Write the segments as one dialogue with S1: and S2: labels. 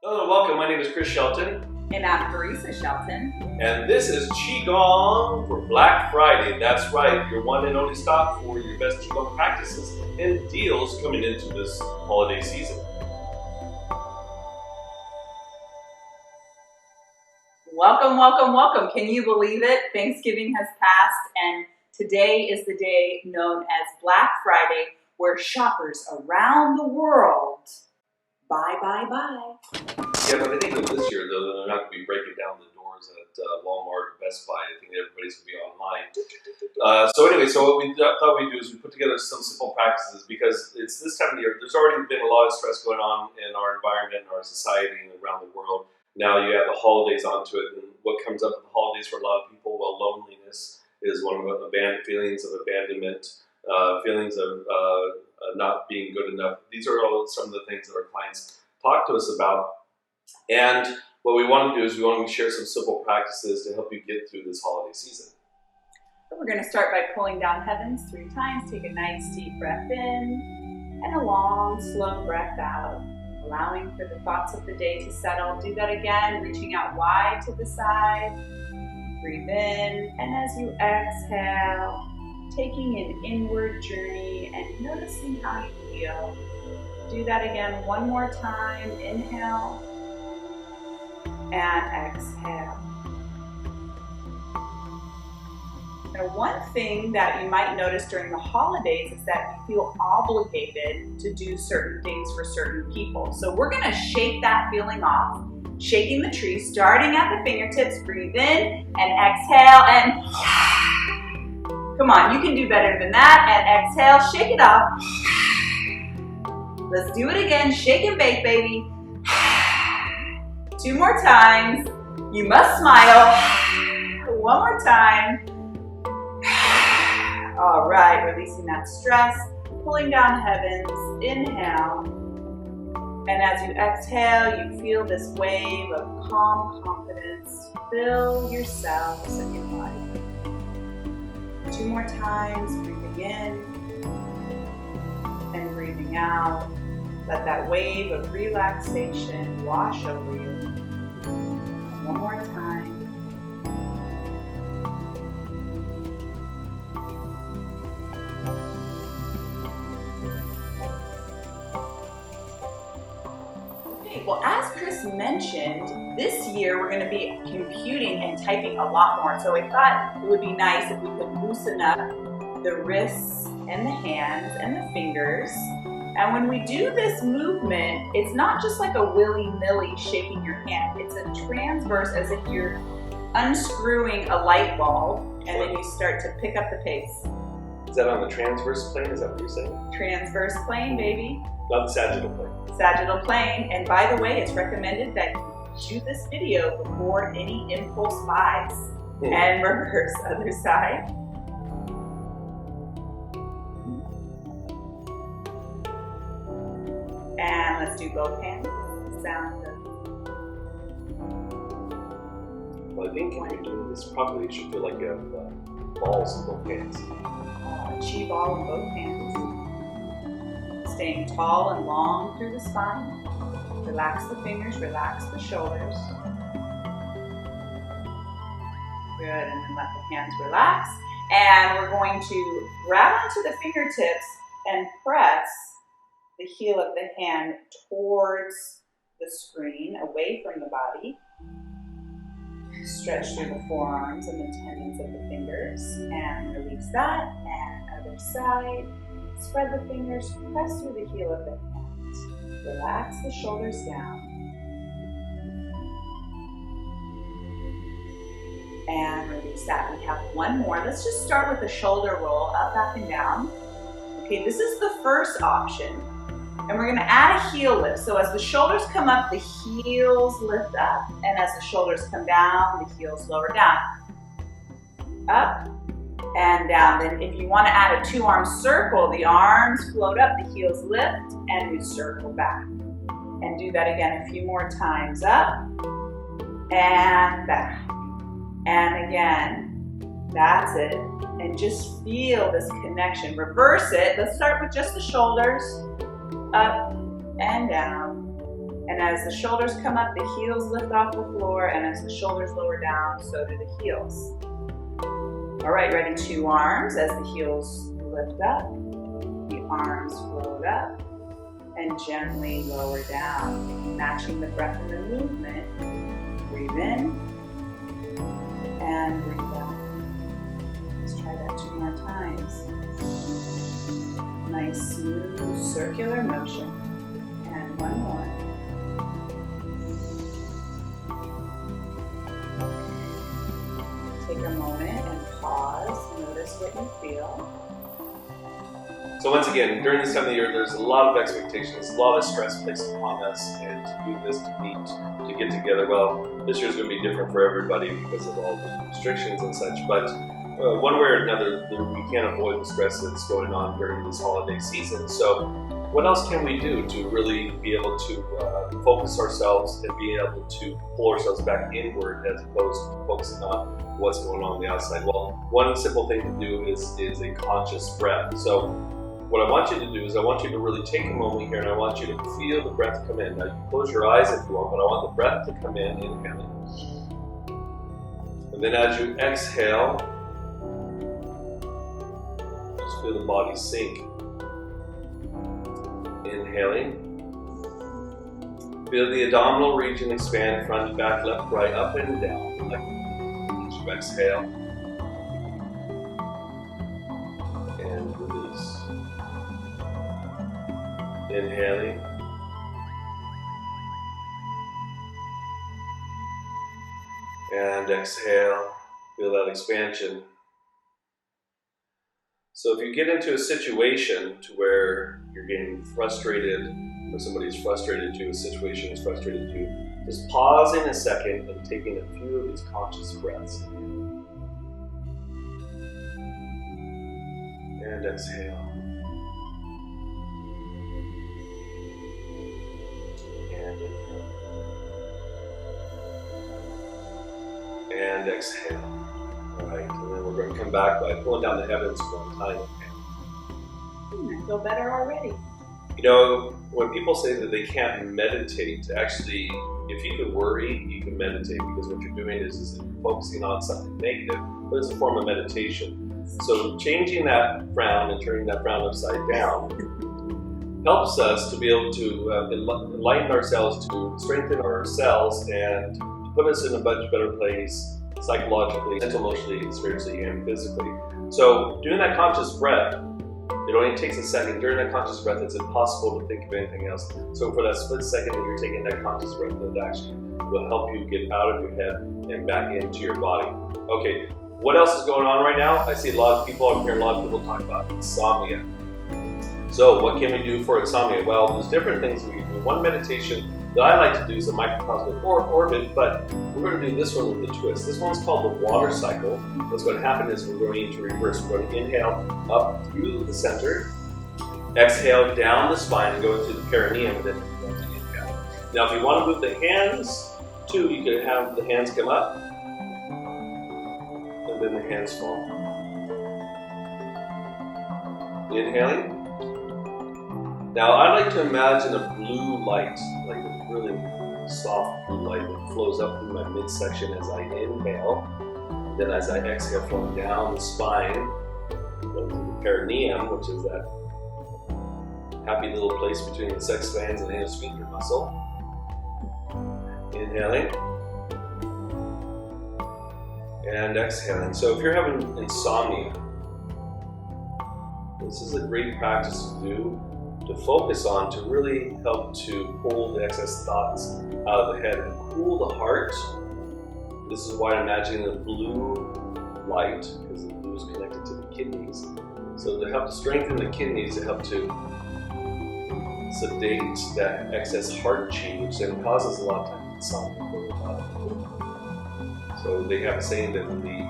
S1: Hello, welcome. My name is Chris Shelton.
S2: And I'm Parisa Shelton.
S1: And this is Qigong for Black Friday. That's right, your one and only stop for your best Qigong practices and deals coming into this holiday season.
S2: Welcome, welcome, welcome. Can you believe it? Thanksgiving has passed and today is the day known as Black Friday, where shoppers around the world buy.
S1: Yeah, but I think that this year, though, they're not going to be breaking down the doors at Walmart or Best Buy. I think everybody's going to be online. So what we thought we'd do is we put together some simple practices because it's this time of year. There's already been a lot of stress going on in our environment, in our society, and around the world. Now you have the holidays onto it, and what comes up with the holidays for a lot of people, well, loneliness is one of the feelings of abandonment, feelings of not being good enough. These are all some of the things that our clients talk to us about. And what we want to do is we want to share some simple practices to help you get through this holiday season.
S2: We're going to start by pulling down heavens 3 times. Take a nice deep breath in and a long, slow breath out, allowing for the thoughts of the day to settle. Do that again, reaching out wide to the side. Breathe in, and as you exhale, taking an inward journey and noticing how you feel. Do that again one more time. Inhale and exhale. Now, one thing that you might notice during the holidays is that you feel obligated to do certain things for certain people. So we're going to shake that feeling off. Shaking the tree, starting at the fingertips. Breathe in and exhale and come on, you can do better than that. And exhale, shake it off. Let's do it again. Shake and bake, baby. 2 more times. You must smile. 1 more time. All right, releasing that stress, pulling down heavens. Inhale. And as you exhale, you feel this wave of calm confidence fill your cells and your body. 2 more times, breathing in and breathing out. Let that wave of relaxation wash over you. And 1 more time. Well, as Chris mentioned, this year we're going to be computing and typing a lot more. So I thought it would be nice if we could loosen up the wrists and the hands and the fingers. And when we do this movement, it's not just like a willy-nilly shaking your hand. It's a transverse, as if you're unscrewing a light bulb and then you start to pick up the pace.
S1: Is that on the transverse plane? Is that what you're saying?
S2: Transverse plane, baby.
S1: Not the sagittal plane.
S2: Sagittal plane. And by the way, it's recommended that you shoot this video before any impulse buys. And reverse, other side. And let's do both hands. Sound of.
S1: Well, I think if you're doing this properly, it should feel like you have balls in both hands.
S2: Chi ball in both hands. Staying tall and long through the spine. Relax the fingers, relax the shoulders. Good, and then let the hands relax. And we're going to grab onto the fingertips and press the heel of the hand towards the screen, away from the body. Stretch through the forearms and the tendons of the fingers. And release that. And other side. Spread the fingers, press through the heel of the hand. Relax the shoulders down. And release that. We have 1 more. Let's just start with the shoulder roll, up, back, and down. Okay, this is the first option. And we're going to add a heel lift. So as the shoulders come up, the heels lift up. And as the shoulders come down, the heels lower down. Up and down. Then if you want to add a 2-arm circle, the arms float up, the heels lift, and we circle back. And do that again a few more times. Up and back. And again. That's it. And just feel this connection. Reverse it. Let's start with just the shoulders. Up and down. And as the shoulders come up, the heels lift off the floor, and as the shoulders lower down, so do the heels. All right, ready? 2 arms as the heels lift up, the arms float up, and gently lower down, matching the breath and the movement. Breathe in, and breathe out. Let's try that 2 more times. Nice, smooth, circular motion. And 1 more. Take a moment and pause. Notice what you feel.
S1: So once again, during this time of the year, there's a lot of expectations, a lot of stress placed upon us, and to do this, to meet, to get together. Well, this year's going to be different for everybody because of all the restrictions and such, but one way or another, we can't avoid the stress that's going on during this holiday season. So what else can we do to really be able to focus ourselves and be able to pull ourselves back inward as opposed to focusing on what's going on the outside? Well, one simple thing to do is a conscious breath. So what I want you to do is I want you to really take a moment here and I want you to feel the breath come in. Now you can close your eyes if you want, but I want the breath to come in, inhaling. And then as you exhale, just feel the body sink. Inhaling. Feel the abdominal region expand, front, back, left, right, up and down. As you exhale. And release. Inhaling. And exhale. Feel that expansion. So if you get into a situation to where you're getting frustrated, or somebody's frustrated to, a situation is frustrated to, just pausing a second and taking a few of these conscious breaths. And exhale. And inhale. And exhale. Alright, and then we're going to come back by pulling down the heavens one time.
S2: I feel better already.
S1: You know, when people say that they can't meditate, actually, if you could worry, you can meditate, because what you're doing is you're focusing on something negative, but it's a form of meditation. So changing that frown and turning that frown upside down helps us to be able to enlighten ourselves, to strengthen our cells, and to put us in a much better place psychologically, emotionally, spiritually, and physically. So doing that conscious breath, it only takes a second. During that conscious breath, it's impossible to think of anything else. So for that split second that you're taking that conscious breath, it actually will help you get out of your head and back into your body. Okay, what else is going on right now? I see a lot of people, I'm hearing a lot of people talk about insomnia. So what can we do for insomnia? Well, there's different things we can do. One meditation that I like to do is a microcosmic orbit, but we're going to do this one with a twist. This one's called the water cycle. What's going to happen is we're going to reverse. We're going to inhale up through the center, exhale down the spine and go into the perineum, and then we're going to inhale. Now if you want to move the hands too, you can have the hands come up, and then the hands fall. Inhaling. Now I like to imagine a blue light, like a really soft blue light that flows up through my midsection as I inhale. Then as I exhale, flowing down the spine, going to the perineum, which is that happy little place between the sex glands and the anal sphincter muscle. Inhaling. And exhaling. So if you're having insomnia, this is a great practice to do, to focus on, to really help to pull the excess thoughts out of the head and cool the heart. This is why I'm imagining a blue light, because the blue is connected to the kidneys. So to help strengthen the kidneys, to help to sedate that excess heart chi, which then causes a lot of times insomnia for the body. So they have a saying that when the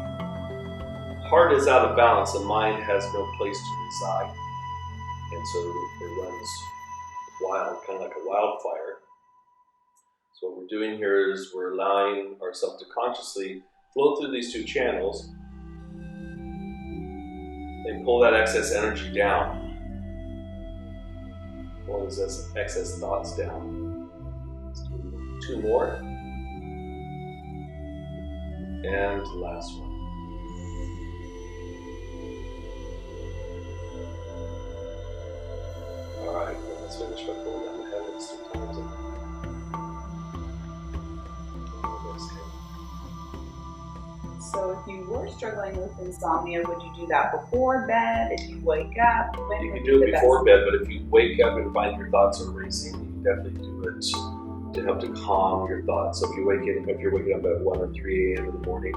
S1: heart is out of balance, the mind has no place to reside. And so it runs wild, kind of like a wildfire. So what we're doing here is we're allowing ourselves to consciously flow through these two channels and pull that excess energy down. Pull those excess thoughts down. 2 more. And last one. Alright, let's finish by pulling down the head. Let's do 2 times.
S2: So if you were struggling with insomnia, would you do that before bed? If you wake up? When
S1: you
S2: would
S1: can
S2: be
S1: do
S2: the
S1: it before
S2: best?
S1: bed, but if you wake up and find your thoughts are racing, you can definitely do it to help to calm your thoughts. So if you're waking up at 1 or 3 a.m. in the morning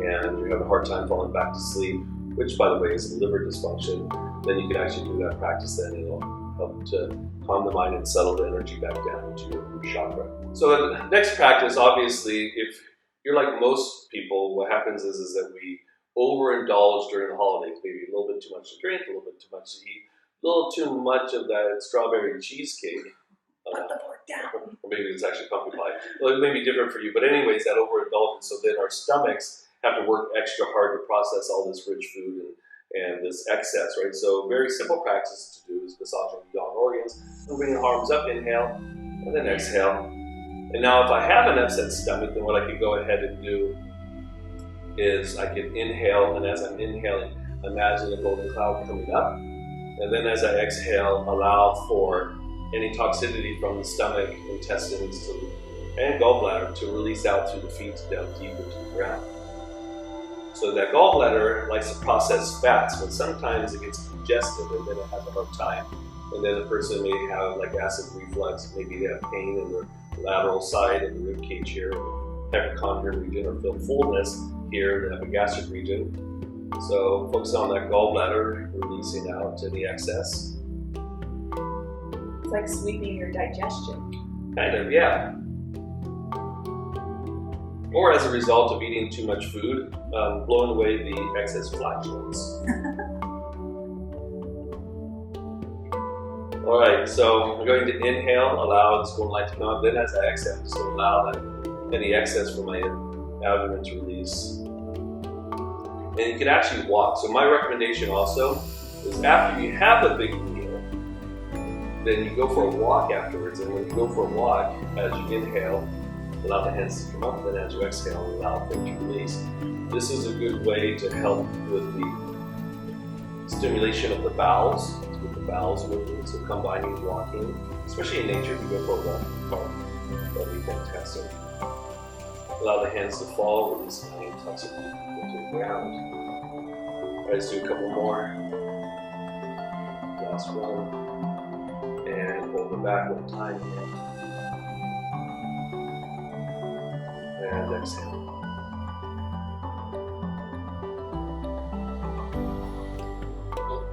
S1: and you have a hard time falling back to sleep, which by the way is a liver dysfunction, then you can actually do that practice then. It'll help to calm the mind and settle the energy back down to your root chakra. So the next practice, obviously, if you're like most people, what happens is that we overindulge during the holidays. Maybe a little bit too much to drink, a little bit too much to eat, a little too much of that strawberry cheesecake.
S2: Put the fork down.
S1: Or maybe it's actually pumpkin pie. Well, it may be different for you, but anyways, that overindulgence. So then our stomachs have to work extra hard to process all this rich food and this excess, right? So very simple practice to do is massaging the yang organs. Moving your arms up, inhale, and then exhale. And now if I have an upset stomach, then what I can go ahead and do is I can inhale, and as I'm inhaling, imagine a golden cloud coming up. And then as I exhale, allow for any toxicity from the stomach, intestines, and gallbladder to release out through the feet down deep into the ground. So that gallbladder likes to process fats, but sometimes it gets congested and then it has a hard time. And then the person may have like acid reflux, maybe they have pain in their lateral side of the rib cage here, epicondyle region, or feel fullness here in the epigastric region. So focus on that gallbladder, releasing out any excess.
S2: It's like sweeping your digestion.
S1: Kind of, yeah. Or as a result of eating too much food, blowing away the excess flatulence. All right, so I'm going to inhale, allow this golden light to come out. Then as I exhale, I'm just going to allow any excess from my abdomen to release. And you can actually walk. So my recommendation also is after you have a big meal, then you go for a walk afterwards. And when you go for a walk, as you inhale, allow the hands to come up, and then as you exhale, allow them to release. This is a good way to help with the stimulation of the bowels, with the bowels moving. So combining walking, especially in nature, if you go for a walk in the park, that'd be fantastic. Allow the hands to fall, release the hand, touch it into the ground. All right, let's do a couple more. Last one. And hold them back one time. And exhale.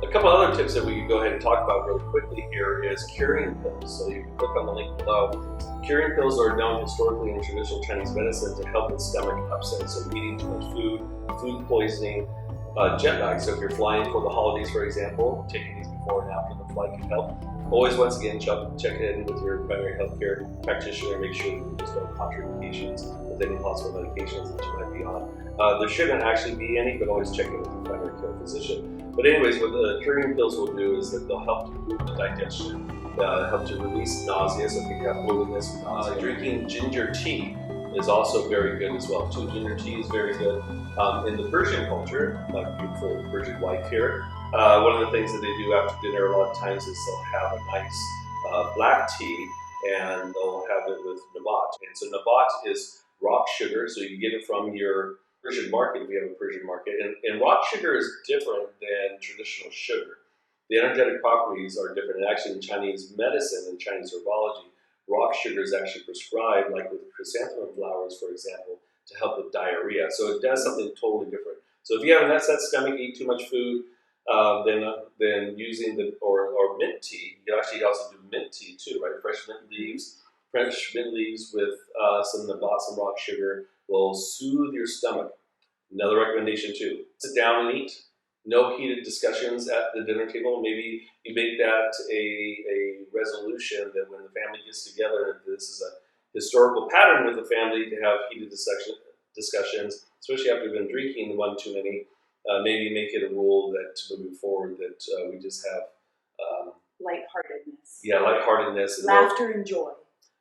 S1: A couple other tips that we can go ahead and talk about really quickly here is curing pills. So you can click on the link below. Curing pills are known historically in traditional Chinese medicine to help with stomach upset. So eating too much food, food poisoning, jet lag. So if you're flying for the holidays, for example, taking these before and after the flight can help. Always, once again, check in with your primary healthcare practitioner and make sure that there's no contraindications with any possible medications that you might be on. There shouldn't actually be any, but always check in with your primary care physician. But anyways, what the curing pills will do is that they'll help to improve the digestion, help to release nausea, so if you have bloatiness, drinking ginger tea is also very good as well too. Ginger tea is very good. In the Persian culture, my beautiful Persian wife here, one of the things that they do after dinner a lot of times is they'll have a nice black tea, and they'll have it with nabat. And so nabat is rock sugar, so you get it from your Persian market if you have a Persian market. And rock sugar is different than traditional sugar. The energetic properties are different. And actually in Chinese medicine and Chinese herbology, rock sugar is actually prescribed, like with chrysanthemum flowers, for example, to help with diarrhea. So it does something totally different. So if you have an upset stomach, eat too much food, then using or mint tea, you can actually also do mint tea too, right? Fresh mint leaves with some nabat, some rock sugar will soothe your stomach. Another recommendation too: sit down and eat. No heated discussions at the dinner table. Maybe you make that a resolution that when the family gets together, and this is a historical pattern with the family to have heated discussions, especially after you've been drinking one too many. Maybe make it a rule that moving forward that we just have
S2: Lightheartedness.
S1: lightheartedness, and
S2: laughter and joy.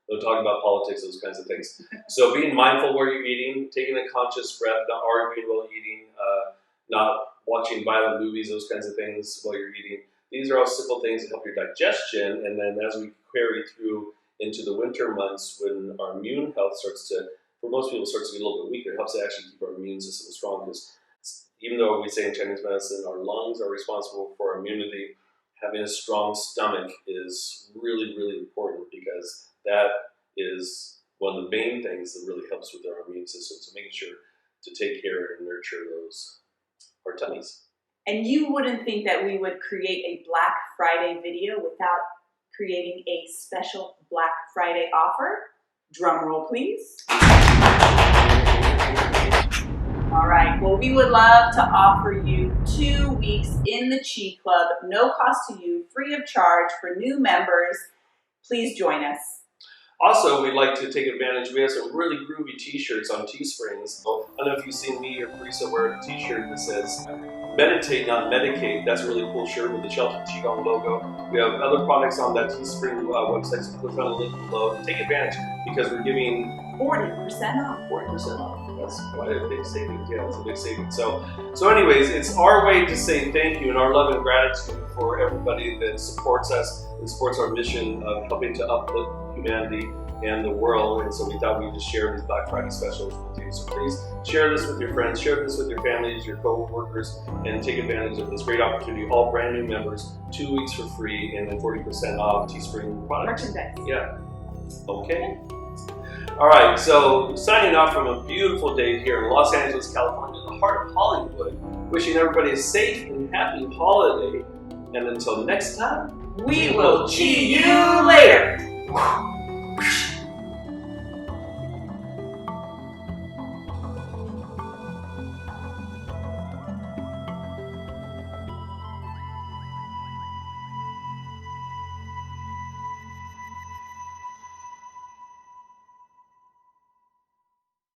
S1: Don't talk about politics, those kinds of things. So being mindful where you're eating, taking a conscious breath, not arguing while eating, not watching violent movies, those kinds of things while you're eating. These are all simple things that help your digestion. And then as we carry through into the winter months, when our immune health starts to, for most people, starts to get a little bit weaker, it helps to actually keep our immune system strong. Because even though we say in Chinese medicine, our lungs are responsible for our immunity, having a strong stomach is really, really important, because that is one of the main things that really helps with our immune system. So making sure to take care and nurture our tummies.
S2: And you wouldn't think that we would create a Black Friday video without creating a special Black Friday offer. Drum roll, please. All right, well, we would love to offer you 2 weeks in the Qi Club, no cost to you, free of charge for new members. Please join us.
S1: Also, we'd like to take advantage. We have some really groovy t-shirts on Teesprings. So I don't know if you've seen me or Parisa wear a t-shirt that says, meditate, not medicate. That's a really cool shirt with the Shelton Qigong logo. We have other products on that Teespring website, so click on the link below. Take advantage, because we're giving
S2: 40% off.
S1: 40% off. That's quite a big savings. Yeah, it's a big savings. So anyways, it's our way to say thank you and our love and gratitude for everybody that supports us and supports our mission of helping to uplift humanity and the world. And so we thought we'd just share these Black Friday specials with you. So please share this with your friends, share this with your families, your co-workers, and take advantage of this great opportunity. All brand new members, 2 weeks for free, and then 40% off Teespring products.
S2: Merchandise.
S1: Yeah. Okay. All right. So signing off from a beautiful day here in Los Angeles, California, in the heart of Hollywood. Wishing everybody a safe and happy holiday. And until next time,
S2: we will Qi you later.